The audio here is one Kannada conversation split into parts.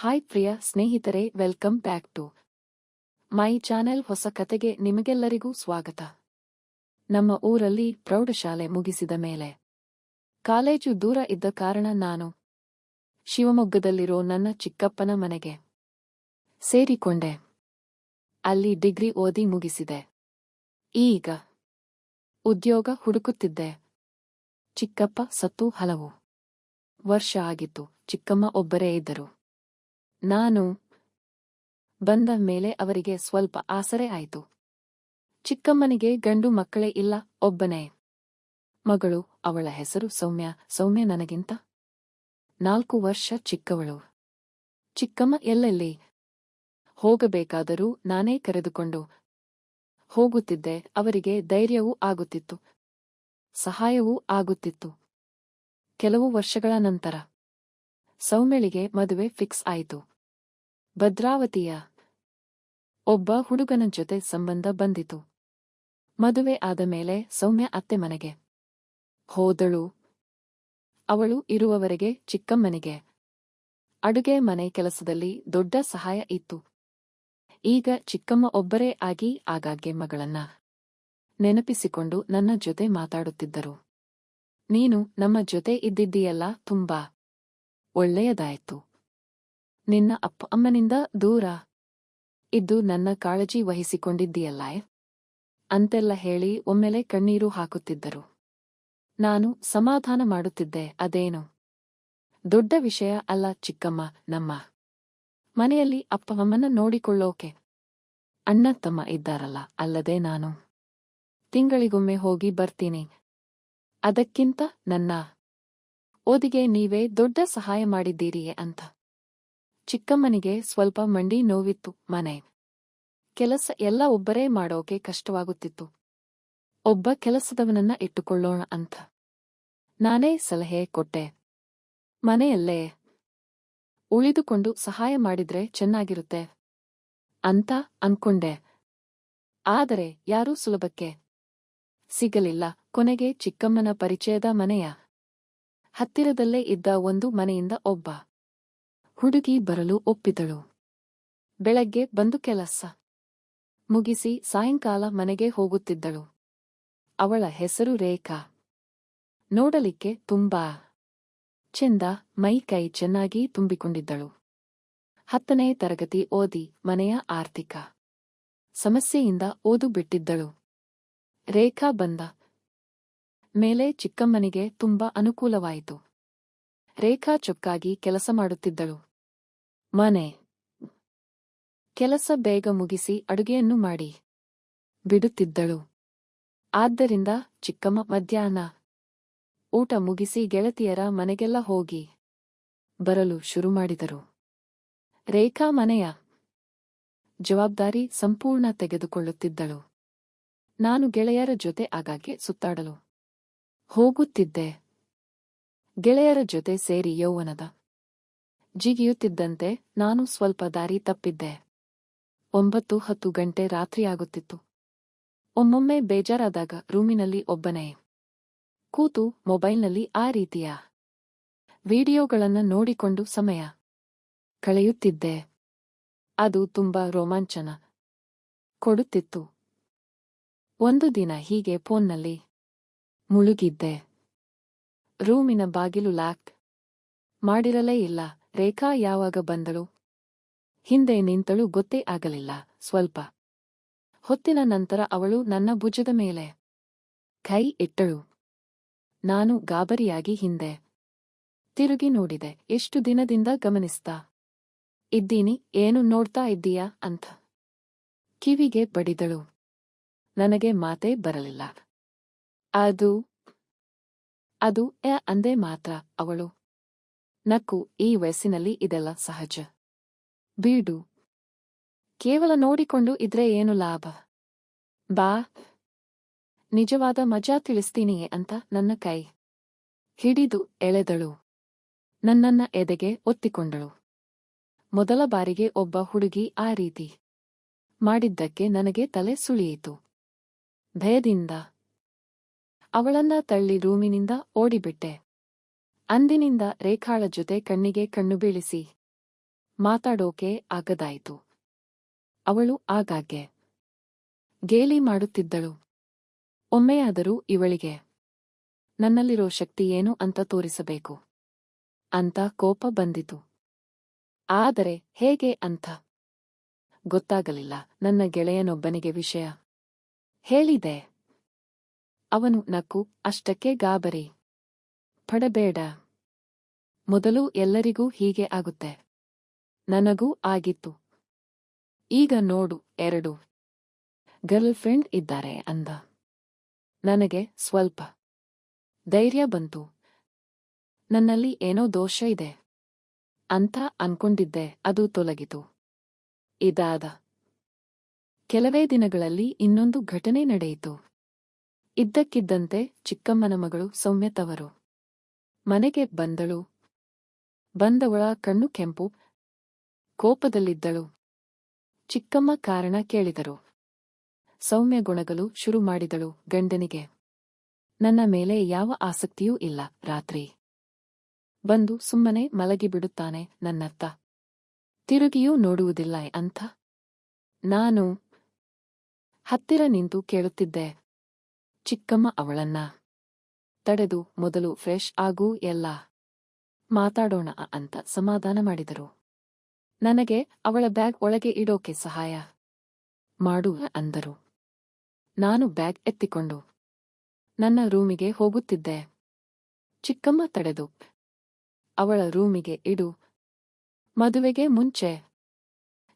ಹಾಯ್ ಪ್ರಿಯ ಸ್ನೇಹಿತರೆ, welcome back to my channel. ಹೊಸ ಕತೆಗೆ ನಿಮಗೆಲ್ಲರಿಗೂ ಸ್ವಾಗತ. ನಮ್ಮ ಊರಲ್ಲಿ ಪ್ರೌಢಶಾಲೆ ಮುಗಿಸಿದ ಮೇಲೆ ಕಾಲೇಜು ದೂರ ಇದ್ದ ಕಾರಣ ನಾನು ಶಿವಮೊಗ್ಗದಲ್ಲಿರೋ ನನ್ನ ಚಿಕ್ಕಪ್ಪನ ಮನೆಗೆ ಸೇರಿಕೊಂಡೆ. ಅಲ್ಲಿ ಡಿಗ್ರಿ ಓದಿ ಮುಗಿಸಿದೆ. ಈಗ ಉದ್ಯೋಗ ಹುಡುಕುತ್ತಿದ್ದೆ. ಚಿಕ್ಕಪ್ಪ ಸತ್ತು ಹಲವು ವರ್ಷ ಆಗಿತ್ತು. ಚಿಕ್ಕಮ್ಮ ಒಬ್ಬರೇ ಇದ್ದರು. ನಾನು ಬಂದ ಮೇಲೆ ಅವರಿಗೆ ಸ್ವಲ್ಪ ಆಸರೆ ಆಯಿತು. ಚಿಕ್ಕಮ್ಮನಿಗೆ ಗಂಡು ಮಕ್ಕಳೇ ಇಲ್ಲ, ಒಬ್ಬನೇ ಮಗಳು. ಅವಳ ಹೆಸರು ಸೌಮ್ಯ. ಸೌಮ್ಯ ನನಗಿಂತ 4 ವರ್ಷ ಚಿಕ್ಕವಳು. ಚಿಕ್ಕಮ್ಮ ಎಲ್ಲೆಲ್ಲಿ ಹೋಗಬೇಕಾದರೂ ನಾನೇ ಕರೆದುಕೊಂಡು ಹೋಗುತ್ತಿದ್ದೆ. ಅವರಿಗೆ ಧೈರ್ಯವೂ ಆಗುತ್ತಿತ್ತು, ಸಹಾಯವೂ ಆಗುತ್ತಿತ್ತು. ಕೆಲವು ವರ್ಷಗಳ ನಂತರ ಸೌಮ್ಯಳಿಗೆ ಮದುವೆ ಫಿಕ್ಸ್ ಆಯಿತು. ಭದ್ರಾವತಿಯ ಒಬ್ಬ ಹುಡುಗನ ಜೊತೆ ಸಂಬಂಧ ಬಂದಿತು. ಮದುವೆ ಆದ ಮೇಲೆ ಸೌಮ್ಯ ಅತ್ತೆ ಮನೆಗೆ ಹೋದಳು. ಅವಳು ಇರುವವರೆಗೆ ಚಿಕ್ಕಮ್ಮನಿಗೆ ಅಡುಗೆ ಮನೆ ಕೆಲಸದಲ್ಲಿ ದೊಡ್ಡ ಸಹಾಯ ಇತ್ತು. ಈಗ ಚಿಕ್ಕಮ್ಮ ಒಬ್ಬರೇ ಆಗಿ ಆಗಾಗ್ಗೆ ಮಗಳನ್ನ ನೆನಪಿಸಿಕೊಂಡು ನನ್ನ ಜೊತೆ ಮಾತಾಡುತ್ತಿದ್ದರು. ನೀನು ನಮ್ಮ ಜೊತೆ ಇದ್ದಿದ್ದೀಯಲ್ಲ, ತುಂಬಾ ಒಳ್ಳೆಯದಾಯಿತು. ನಿನ್ನ ಅಪ್ಪ ಅಮ್ಮನಿಂದ ದೂರ ಇದ್ದು ನನ್ನ ಕಾಳಜಿ ವಹಿಸಿಕೊಂಡಿದ್ದೀಯಲ್ಲ ಅಂತೆಲ್ಲ ಹೇಳಿ ಒಮ್ಮೆಲೆ ಕಣ್ಣೀರು ಹಾಕುತ್ತಿದ್ದರು. ನಾನು ಸಮಾಧಾನ ಮಾಡುತ್ತಿದ್ದೆ. ಅದೇನು ದೊಡ್ಡ ವಿಷಯ ಅಲ್ಲ ಚಿಕ್ಕಮ್ಮ. ನಮ್ಮ ಮನೆಯಲ್ಲಿ ಅಪ್ಪ ಅಮ್ಮನ ನೋಡಿಕೊಳ್ಳೋಕೆ ಅಣ್ಣ ತಮ್ಮ ಇದ್ದಾರಲ್ಲ. ಅಲ್ಲದೆ ನಾನು ತಿಂಗಳಿಗೊಮ್ಮೆ ಹೋಗಿ ಬರ್ತೀನಿ. ಅದಕ್ಕಿಂತ ನನ್ನ ಓದಿಗೆ ನೀವೇ ದೊಡ್ಡ ಸಹಾಯ ಮಾಡಿದ್ದೀರಿಯೇ ಅಂತ. ಚಿಕ್ಕಮ್ಮನಿಗೆ ಸ್ವಲ್ಪ ಮಂಡಿ ನೋವಿತ್ತು. ಮನೆ ಕೆಲಸ ಎಲ್ಲ ಒಬ್ಬರೇ ಮಾಡೋಕೆ ಕಷ್ಟವಾಗುತ್ತಿತ್ತು. ಒಬ್ಬ ಕೆಲಸದವನನ್ನ ಇಟ್ಟುಕೊಳ್ಳೋಣ ಅಂತ ನಾನೇ ಸಲಹೆ ಕೊಟ್ಟೆ. ಮನೆಯಲ್ಲೇ ಉಳಿದುಕೊಂಡು ಸಹಾಯ ಮಾಡಿದ್ರೆ ಚೆನ್ನಾಗಿರುತ್ತೆ ಅಂತ ಅನ್ಕೊಂಡೆ. ಆದರೆ ಯಾರೂ ಸುಲಭಕ್ಕೆ ಸಿಗಲಿಲ್ಲ. ಕೊನೆಗೆ ಚಿಕ್ಕಮ್ಮನ ಪರಿಚಯದ ಮನೆಯ ಹತ್ತಿರದಲ್ಲೇ ಇದ್ದ ಒಂದು ಮನೆಯಿಂದ ಒಬ್ಬ ಹುಡುಗಿ ಬರಲು ಒಪ್ಪಿದಳು. ಬೆಳಗ್ಗೆ ಬಂದು ಕೆಲಸ ಮುಗಿಸಿ ಸಾಯಂಕಾಲ ಮನೆಗೆ ಹೋಗುತ್ತಿದ್ದಳು. ಅವಳ ಹೆಸರು ರೇಖಾ. ನೋಡಲಿಕ್ಕೆ ತುಂಬಾ ಚೆಂದ, ಮೈ ಕೈ ಚೆನ್ನಾಗಿ ತುಂಬಿಕೊಂಡಿದ್ದಳು. 10ನೇ ತರಗತಿ ಓದಿ ಮನೆಯ ಆರ್ಥಿಕ ಸಮಸ್ಯೆಯಿಂದ ಓದು ಬಿಟ್ಟಿದ್ದಳು. ರೇಖಾ ಬಂದ ಮೇಲೆ ಚಿಕ್ಕಮ್ಮನಿಗೆ ತುಂಬಾ ಅನುಕೂಲವಾಯಿತು. ರೇಖಾ ಚೊಕ್ಕಾಗಿ ಕೆಲಸ ಮಾಡುತ್ತಿದ್ದಳು. ಮನೆ ಕೆಲಸ ಬೇಗ ಮುಗಿಸಿ ಅಡುಗೆಯನ್ನು ಮಾಡಿ ಬಿಡುತ್ತಿದ್ದಳು. ಆದ್ದರಿಂದ ಚಿಕ್ಕಮ್ಮ ಮಧ್ಯಾಹ್ನ ಊಟ ಮುಗಿಸಿ ಗೆಳತಿಯರ ಮನೆಗೆಲ್ಲ ಹೋಗಿ ಬರಲು ಶುರು ಮಾಡಿದರು. ರೇಖಾ ಮನೆಯ ಜವಾಬ್ದಾರಿ ಸಂಪೂರ್ಣ ತೆಗೆದುಕೊಳ್ಳುತ್ತಿದ್ದಳು. ನಾನು ಗೆಳೆಯರ ಜೊತೆ ಆಗಾಗ್ಗೆ ಸುತ್ತಾಡಲು ಹೋಗುತ್ತಿದ್ದೆ. ಗೆಳೆಯರ ಜೊತೆ ಸೇರಿ ಯೌವನದ ಜಿಗಿಯುತ್ತಿದ್ದಂತೆ ನಾನು ಸ್ವಲ್ಪ ದಾರಿ ತಪ್ಪಿದ್ದೆ. 9-10 ಗಂಟೆ ರಾತ್ರಿಯಾಗುತ್ತಿತ್ತು. ಒಮ್ಮೊಮ್ಮೆ ಬೇಜಾರಾದಾಗ ರೂಮಿನಲ್ಲಿ ಒಬ್ಬನೇ ಕೂತು ಮೊಬೈಲ್ನಲ್ಲಿ ಆ ರೀತಿಯ ವಿಡಿಯೋಗಳನ್ನ ನೋಡಿಕೊಂಡು ಸಮಯ ಕಳೆಯುತ್ತಿದ್ದೆ. ಅದು ತುಂಬಾ ರೋಮಾಂಚನ ಕೊಡುತ್ತಿತ್ತು. ಒಂದು ದಿನ ಹೀಗೆ ಫೋನ್ನಲ್ಲಿ ಮುಳುಗಿದ್ದೆ. ರೂಮಿನ ಬಾಗಿಲು ಲಾಕ್ ಮಾಡಿರಲೇ ಇಲ್ಲ. ರೇಖಾ ಯಾವಾಗ ಬಂದಳು, ಹಿಂದೆ ನಿಂತಳು ಗೊತ್ತೇ ಆಗಲಿಲ್ಲ. ಸ್ವಲ್ಪ ಹೊತ್ತಿನ ನಂತರ ಅವಳು ನನ್ನ ಭುಜದ ಮೇಲೆ ಕೈ ಇಟ್ಟಳು. ನಾನು ಗಾಬರಿಯಾಗಿ ಹಿಂದೆ ತಿರುಗಿ ನೋಡಿದೆ. ಎಷ್ಟು ದಿನದಿಂದ ಗಮನಿಸ್ತಾ ಇದ್ದೀನಿ, ಏನು ನೋಡ್ತಾ ಇದ್ದೀಯಾ ಅಂತ ಕಿವಿಗೆ ಬಡಿದಳು. ನನಗೆ ಮಾತೇ ಬರಲಿಲ್ಲ. ಅದು ಅಂದೆ ಮಾತ್ರ. ಅವಳು ನಕ್ಕು, ಈ ವಯಸ್ಸಿನಲ್ಲಿ ಇದೆಲ್ಲ ಸಹಜ ಬೀಡು, ಕೇವಲ ನೋಡಿಕೊಂಡು ಇದ್ರೆ ಏನು ಲಾಭ, ಬಾ ನಿಜವಾದ ಮಜಾ ತಿಳಿಸ್ತೀನಿಯೇ ಅಂತ ನನ್ನ ಕೈ ಹಿಡಿದು ಎಳೆದಳು. ನನ್ನನ್ನ ಎದೆಗೆ ಒತ್ತಿಕೊಂಡಳು. ಮೊದಲ ಬಾರಿಗೆ ಒಬ್ಬ ಹುಡುಗಿ ಆ ರೀತಿ ಮಾಡಿದ್ದಕ್ಕೆ ನನಗೆ ತಲೆ ಸುಳಿಯಿತು. ಭಯದಿಂದ ಅವಳನ್ನ ತಳ್ಳಿ ರೂಮಿನಿಂದ ಓಡಿಬಿಟ್ಟೆ. ಅಂದಿನಿಂದ ರೇಖಾಳ ಜೊತೆ ಕಣ್ಣಿಗೆ ಕಣ್ಣು ಬೀಳಿಸಿ ಮಾತಾಡೋಕೆ ಆಗದಾಯಿತು. ಅವಳು ಆಗಾಗ್ಗೆ ಗೇಲಿ ಮಾಡುತ್ತಿದ್ದಳು. ಒಮ್ಮೆಯಾದರೂ ಇವಳಿಗೆ ನನ್ನಲ್ಲಿರೋ ಶಕ್ತಿ ಏನು ಅಂತ ತೋರಿಸಬೇಕು ಅಂತ ಕೋಪ ಬಂದಿತು. ಆದರೆ ಹೇಗೆ ಅಂತ ಗೊತ್ತಾಗಲಿಲ್ಲ. ನನ್ನ ಗೆಳೆಯನೊಬ್ಬನಿಗೆ ವಿಷಯ ಹೇಳಿದೆ. ಅವನು ನಕ್ಕು, ಅಷ್ಟಕ್ಕೆ ಗಾಬರಿ ಪಡಬೇಡ. ಮೊದಲು ಎಲ್ಲರಿಗೂ ಹೀಗೆ ಆಗುತ್ತೆ. ನನಗೂ ಆಗಿತ್ತು. ಈಗ ನೋಡು, 2 ಗರ್ಲ್ ಫ್ರೆಂಡ್ ಇದ್ದಾರೆ ಅಂದ. ನನಗೆ ಸ್ವಲ್ಪ ಧೈರ್ಯ ಬಂತು. ನನ್ನಲ್ಲಿ ಏನೋ ದೋಷ ಇದೆ ಅಂತ ಅನ್ಕೊಂಡಿದ್ದೆ, ಅದು ತೊಲಗಿತು. ಇದಾದ ಕೆಲವೇ ದಿನಗಳಲ್ಲಿ ಇನ್ನೊಂದು ಘಟನೆ ನಡೆಯಿತು. ಇದ್ದಕ್ಕಿದ್ದಂತೆ ಚಿಕ್ಕಮ್ಮನ ಮಗಳು ಸೌಮ್ಯ ತವರು ಮನೆಗೆ ಬಂದಳು. ಬಂದವಳ ಕಣ್ಣು ಕೆಂಪು, ಕೋಪದಲ್ಲಿದ್ದಳು. ಚಿಕ್ಕಮ್ಮ ಕಾರಣ ಕೇಳಿದರು. ಸೌಮ್ಯ ಗೊಣಗಲು ಶುರು ಮಾಡಿದಳು. ಗಂಡನಿಗೆ ನನ್ನ ಮೇಲೆ ಯಾವ ಆಸಕ್ತಿಯೂ ಇಲ್ಲ. ರಾತ್ರಿ ಬಂದು ಸುಮ್ಮನೆ ಮಲಗಿಬಿಡುತ್ತಾನೆ. ನನ್ನತ್ತ ತಿರುಗಿಯೂ ನೋಡುವುದಿಲ್ಲ ಅಂತ ನಾನು ಹತ್ತಿರ ನಿಂತು ಕೇಳುತ್ತಿದ್ದೆ. ಚಿಕ್ಕಮ್ಮ ಅವಳನ್ನ ತಡೆದು, ಮೊದಲು ಫ್ರೆಶ್ ಆಗು, ಎಲ್ಲ ಮಾತಾಡೋಣ ಅಂತ ಸಮಾಧಾನ ಮಾಡಿದರು. ನನಗೆ ಅವಳ ಬ್ಯಾಗ್ ಒಳಗೆ ಇಡೋಕೆ ಸಹಾಯ ಮಾಡು ಅಂದರು. ನಾನು ಬ್ಯಾಗ್ ಎತ್ತಿಕೊಂಡು ನನ್ನ ರೂಮಿಗೆ ಹೋಗುತ್ತಿದ್ದೆ. ಚಿಕ್ಕಮ್ಮ ತಡೆದು, ಅವಳ ರೂಮಿಗೆ ಇಡು. ಮದುವೆಗೆ ಮುಂಚೆ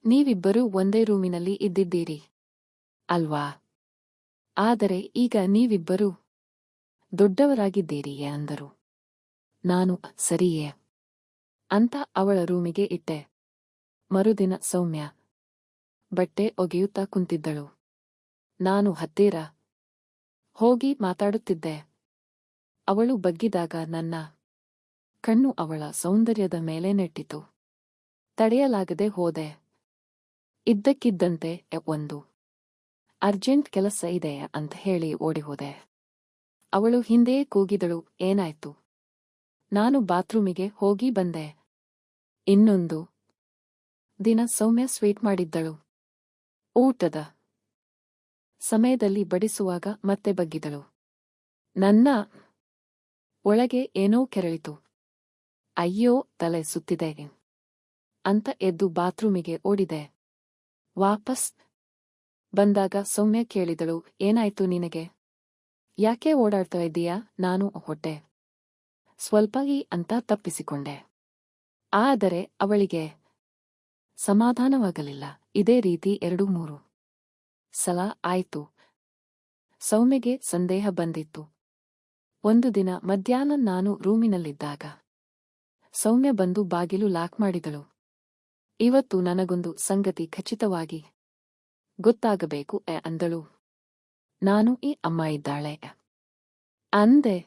ನೀವಿಬ್ಬರೂ ಒಂದೇ ರೂಮಿನಲ್ಲಿ ಇದ್ದಿದ್ದೀರಿ ಅಲ್ವಾ? ಆದರೆ ಈಗ ನೀವಿಬ್ಬರೂ ದೊಡ್ಡವರಾಗಿದ್ದೀರಿಯೇ ಅಂದರು. ನಾನು ಸರಿಯೇ ಅಂತ ಅವಳ ರೂಮಿಗೆ ಇಟ್ಟೆ. ಮರುದಿನ ಸೌಮ್ಯ ಬಟ್ಟೆ ಒಗೆಯುತ್ತಾ ಕುಂತಿದ್ದಳು. ನಾನು ಹತ್ತಿರ ಹೋಗಿ ಮಾತಾಡುತ್ತಿದ್ದೆ. ಅವಳು ಬಗ್ಗಿದಾಗ ನನ್ನ ಕಣ್ಣು ಅವಳ ಸೌಂದರ್ಯದ ಮೇಲೆ ನೆಟ್ಟಿತು. ತಡೆಯಲಾಗದೆ ಹೋದೆ. ಇದ್ದಕ್ಕಿದ್ದಂತೆ ಒಂದು ಅರ್ಜೆಂಟ್ ಕೆಲಸ ಇದೆ ಅಂತ ಹೇಳಿ ಓಡಿಹೋದೆ. ಅವಳು ಹಿಂದೆಯೇ ಕೂಗಿದಳು, ಏನಾಯ್ತು? ನಾನು ಬಾತ್ರೂಮಿಗೆ ಹೋಗಿ ಬಂದೆ. ಇನ್ನೊಂದು ದಿನ ಸೌಮ್ಯ ಸ್ವೀಟ್ ಮಾಡಿದ್ದಳು. ಊಟದ ಸಮಯದಲ್ಲಿ ಬಡಿಸುವಾಗ ಮತ್ತೆ ಬಗ್ಗಿದಳು. ನನ್ನ ಒಳಗೆ ಏನೋ ಕೆರಳಿತು. ಅಯ್ಯೋ, ತಲೆ ಸುತ್ತಿದೆ ಅಂತ ಎದ್ದು ಬಾತ್ರೂಮಿಗೆ ಓಡಿದೆ. ವಾಪಸ್ ಬಂದಾಗ ಸೌಮ್ಯ ಕೇಳಿದಳು, ಏನಾಯ್ತು ನಿನಗೆ? ಯಾಕೆ ಓಡಾಡ್ತಾ ಇದ್ದೀಯಾ? ನಾನು ಹೊಟ್ಟೆ ಸ್ವಲ್ಪ ಅಂತ ತಪ್ಪಿಸಿಕೊಂಡೆ. ಆದರೆ ಅವಳಿಗೆ ಸಮಾಧಾನವಾಗಲಿಲ್ಲ. ಇದೇ ರೀತಿ 2-3 ಸಲ ಆಯ್ತು. ಸೌಮ್ಯಗೆ ಸಂದೇಹ ಬಂದಿತ್ತು. ಒಂದು ದಿನ ಮಧ್ಯಾಹ್ನ ನಾನು ರೂಮಿನಲ್ಲಿದ್ದಾಗ ಸೌಮ್ಯ ಬಂದು ಬಾಗಿಲು ಲಾಕ್ ಮಾಡಿದಳು. ಇವತ್ತು ನನಗೊಂದು ಸಂಗತಿ ಖಚಿತವಾಗಿ ಗೊತ್ತಾಗಬೇಕು ಅಂದಳು. ನಾನು ಈ ಅಮ್ಮ ಇದ್ದಾಳೆ ಅಂದೆ.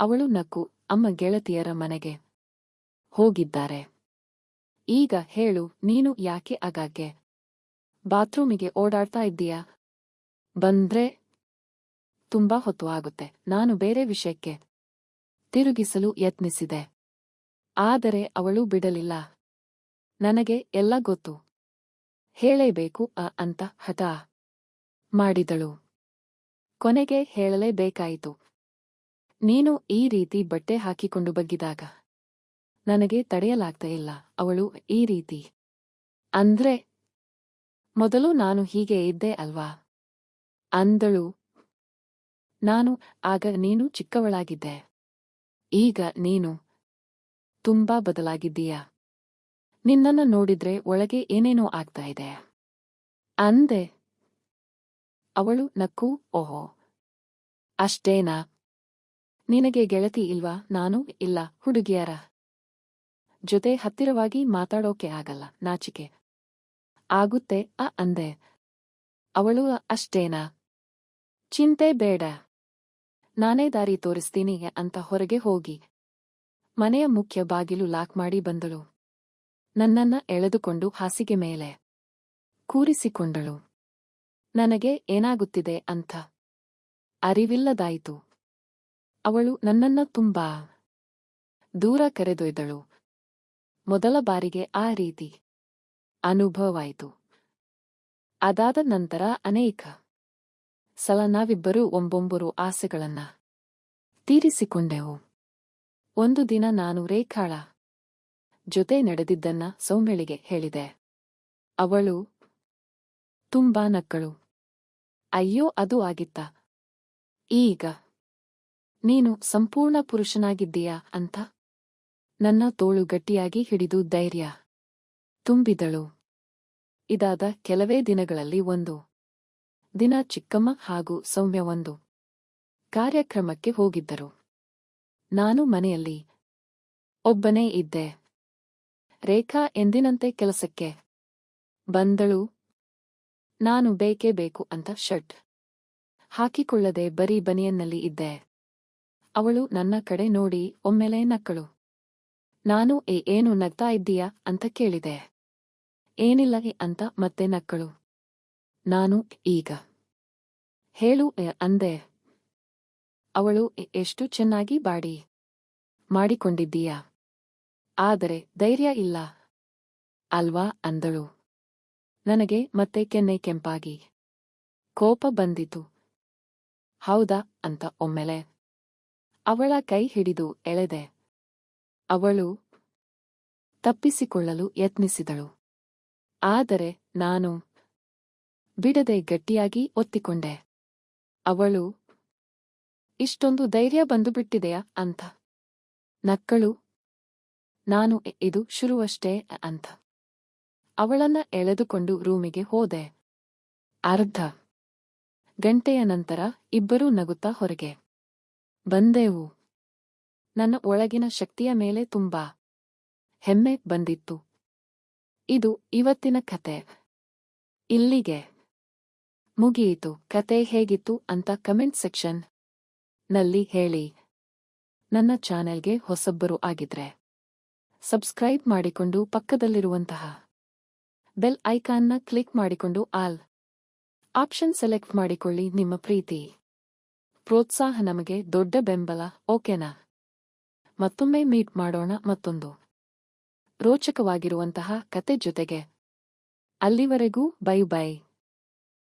ಅವಳು ನಕ್ಕು, ಅಮ್ಮ ಗೆಳತಿಯರ ಮನೆಗೆ ಹೋಗಿದ್ದಾರೆ. ಈಗ ಹೇಳು, ನೀನು ಯಾಕೆ ಆಗಾಗ್ಗೆ ಬಾತ್ರೂಮಿಗೆ ಓಡಾಡ್ತಾ ಇದ್ದೀಯಾ? ಬಂದ್ರೆ ತುಂಬಾ ಹೊತ್ತು ಆಗುತ್ತೆ. ನಾನು ಬೇರೆ ವಿಷಯಕ್ಕೆ ತಿರುಗಿಸಲು ಯತ್ನಿಸಿದೆ. ಆದರೆ ಅವಳು ಬಿಡಲಿಲ್ಲ. ನನಗೆ ಎಲ್ಲ ಗೊತ್ತು, ಹೇಳೇಬೇಕು ಅಂತ ಹಠ ಮಾಡಿದಳು. ಕೊನೆಗೆ ಹೇಳಲೇಬೇಕಾಯಿತು. ನೀನು ಈ ರೀತಿ ಬಟ್ಟೆ ಹಾಕಿಕೊಂಡು ಬಗ್ಗಿದಾಗ ನನಗೆ ತಡೆಯಲಾಗ್ತಾ ಇಲ್ಲ. ಅವಳು ಈ ರೀತಿ ಅಂದ್ರೆ ಮೊದಲು ನಾನು ಹೀಗೆ ಇದ್ದೆ ಅಲ್ವಾ ಅಂದಳು. ನಾನು ಆಗ ನೀನು ಚಿಕ್ಕವಳಾಗಿದ್ದೆ. ಈಗ ನೀನು ತುಂಬಾ ಬದಲಾಗಿದ್ದೀಯಾ. ನಿನ್ನನ್ನ ನೋಡಿದ್ರೆ ಒಳಗೆ ಏನೇನೋ ಆಗ್ತಾ ಇದೆ ಅಂದೆ. ಅವಳು ನಕ್ಕು, ಓಹೋ, ಅಷ್ಟೇನಾ? ನಿನಗೆ ಗೆಳತಿ ಇಲ್ವಾ? ನಾನು ಇಲ್ಲ. ಹುಡುಗಿಯರ ಜೊತೆ ಹತ್ತಿರವಾಗಿ ಮಾತಾಡೋಕೆ ಆಗಲ್ಲ, ನಾಚಿಕೆ ಆಗುತ್ತೆ ಅಂದೆ. ಅವಳು ಅಷ್ಟೇನಾ? ಚಿಂತೆ ಬೇಡ, ನಾನೇ ದಾರಿ ತೋರಿಸ್ತೀನಿ ಅಂತ ಹೊರಗೆ ಹೋಗಿ ಮನೆಯ ಮುಖ್ಯ ಬಾಗಿಲು ಲಾಕ್ ಮಾಡಿ ಬಂದಳು. ನನ್ನನ್ನ ಎಳೆದುಕೊಂಡು ಹಾಸಿಗೆ ಮೇಲೆ ಕೂರಿಸಿಕೊಂಡಳು. ನನಗೆ ಏನಾಗುತ್ತಿದೆ ಅಂತ ಅರಿವಿಲ್ಲದಾಯಿತು. ಅವಳು ನನ್ನನ್ನ ತುಂಬಾ ದೂರ ಕರೆದೊಯ್ದಳು. ಮೊದಲ ಬಾರಿಗೆ ಆ ರೀತಿ ಅನುಭವವಾಯಿತು. ಅದಾದ ನಂತರ ಅನೇಕ ಸಲ ನಾವಿಬ್ಬರೂ ಒಬ್ಬೊಬ್ಬರು ಆಸೆಗಳನ್ನ ತೀರಿಸಿಕೊಂಡೆವು. ಒಂದು ದಿನ ನಾನು ರೇಖಾಳ ಜೊತೆ ನಡೆದಿದ್ದನ್ನ ಸೌಮ್ಯಳಿಗೆ ಹೇಳಿದೆ. ಅವಳು ತುಂಬಾ ನಕ್ಕಳು. ಅಯ್ಯೋ, ಅದು ಆಗಿತ್ತಾ? ಈಗ ನೀನು ಸಂಪೂರ್ಣ ಪುರುಷನಾಗಿದ್ದೀಯಾ ಅಂತ ನನ್ನ ತೋಳು ಗಟ್ಟಿಯಾಗಿ ಹಿಡಿದು ಧೈರ್ಯ ತುಂಬಿದಳು. ಇದಾದ ಕೆಲವೇ ದಿನಗಳಲ್ಲಿ ಒಂದು ದಿನ ಚಿಕ್ಕಮ್ಮ ಹಾಗೂ ಸೌಮ್ಯ ಒಂದು ಕಾರ್ಯಕ್ರಮಕ್ಕೆ ಹೋಗಿದ್ದರು. ನಾನು ಮನೆಯಲ್ಲಿ ಒಬ್ಬನೇ ಇದ್ದೆ. ರೇಖಾ ಎಂದಿನಂತೆ ಕೆಲಸಕ್ಕೆ ಬಂದಳು. ನಾನು ಬೇಕೇ ಬೇಕು ಅಂತ ಶರ್ಟ್ ಹಾಕಿಕೊಳ್ಳದೆ ಬರೀ ಬನಿಯನ್ನಲ್ಲಿ ಇದ್ದೆ. ಅವಳು ನನ್ನ ಕಡೆ ನೋಡಿ ಒಮ್ಮೆಲೆ ನಕ್ಕಳು. ನಾನು ಏನು ನಗ್ತಾ ಇದ್ದೀಯಾ ಅಂತ ಕೇಳಿದೆ. ಏನಿಲ್ಲ ಅಂತ ಮತ್ತೆ ನಕ್ಕಳು. ನಾನು ಈಗ ಹೇಳು ಅಂದೆ. ಅವಳು ಎಷ್ಟು ಚೆನ್ನಾಗಿ ಬಾಡಿ ಮಾಡಿಕೊಂಡಿದ್ದೀಯಾ, ಆದರೆ ಧೈರ್ಯ ಇಲ್ಲ ಅಲ್ವಾ ಅಂದಳು. ನನಗೆ ಮತ್ತೆ ಕೆನ್ನೆ ಕೆಂಪಾಗಿ ಕೋಪ ಬಂದಿತು. ಹೌದಾ ಅಂತ ಒಮ್ಮೆಲೆ ಅವಳ ಕೈ ಹಿಡಿದು ಎಳೆದೆ. ಅವಳು ತಪ್ಪಿಸಿಕೊಳ್ಳಲು ಯತ್ನಿಸಿದಳು. ಆದರೆ ನಾನು ಬಿಡದೆ ಗಟ್ಟಿಯಾಗಿ ಒತ್ತಿಕೊಂಡೆ. ಅವಳು ಇಷ್ಟೊಂದು ಧೈರ್ಯ ಬಂದುಬಿಟ್ಟಿದೆಯಾ ಅಂತ ನಕ್ಕಳು. ನಾನು ಇದು ಶುರುವಷ್ಟೇ ಅಂತ ಅವಳನ್ನ ಎಳೆದುಕೊಂಡು ರೂಮಿಗೆ ಹೋದೆ. ಅರ್ಧ ಗಂಟೆಯ ನಂತರ ಇಬ್ಬರೂ ನಗುತ್ತಾ ಹೊರಗೆ ಬಂದೆವು. ನನ್ನ ಒಳಗಿನ ಶಕ್ತಿಯ ಮೇಲೆ ತುಂಬಾ ಹೆಮ್ಮೆ ಬಂದಿತ್ತು. ಇದು ಇವತ್ತಿನ ಕತೆ. ಇಲ್ಲಿಗೆ ಮುಗಿಯಿತು. ಕತೆ ಹೇಗಿತ್ತು ಅಂತ ಕಮೆಂಟ್ ಸೆಕ್ಷನ್ ನಲ್ಲಿ ಹೇಳಿ. ನನ್ನ ಚಾನೆಲ್ಗೆ ಹೊಸಬ್ಬರು ಆಗಿದ್ರೆ ಸಬ್ಸ್ಕ್ರೈಬ್ ಮಾಡಿಕೊಂಡು ಪಕ್ಕದಲ್ಲಿರುವಂತಹ ಬೆಲ್ ಐಕಾನ್ನ ಕ್ಲಿಕ್ ಮಾಡಿಕೊಂಡು ಆಲ್ ಆಪ್ಷನ್ ಸೆಲೆಕ್ಟ್ ಮಾಡಿಕೊಳ್ಳಿ. ನಿಮ್ಮ ಪ್ರೀತಿ ಪ್ರೋತ್ಸಾಹ ನಮಗೆ ದೊಡ್ಡ ಬೆಂಬಲ. ಓಕೆನಾ? ಮತ್ತೊಮ್ಮೆ ಮೀಟ್ ಮಾಡೋಣ ಮತ್ತೊಂದು ರೋಚಕವಾಗಿರುವಂತಹ ಕತೆ ಜೊತೆಗೆ. ಅಲ್ಲಿವರೆಗೂ ಬೈ ಬೈ.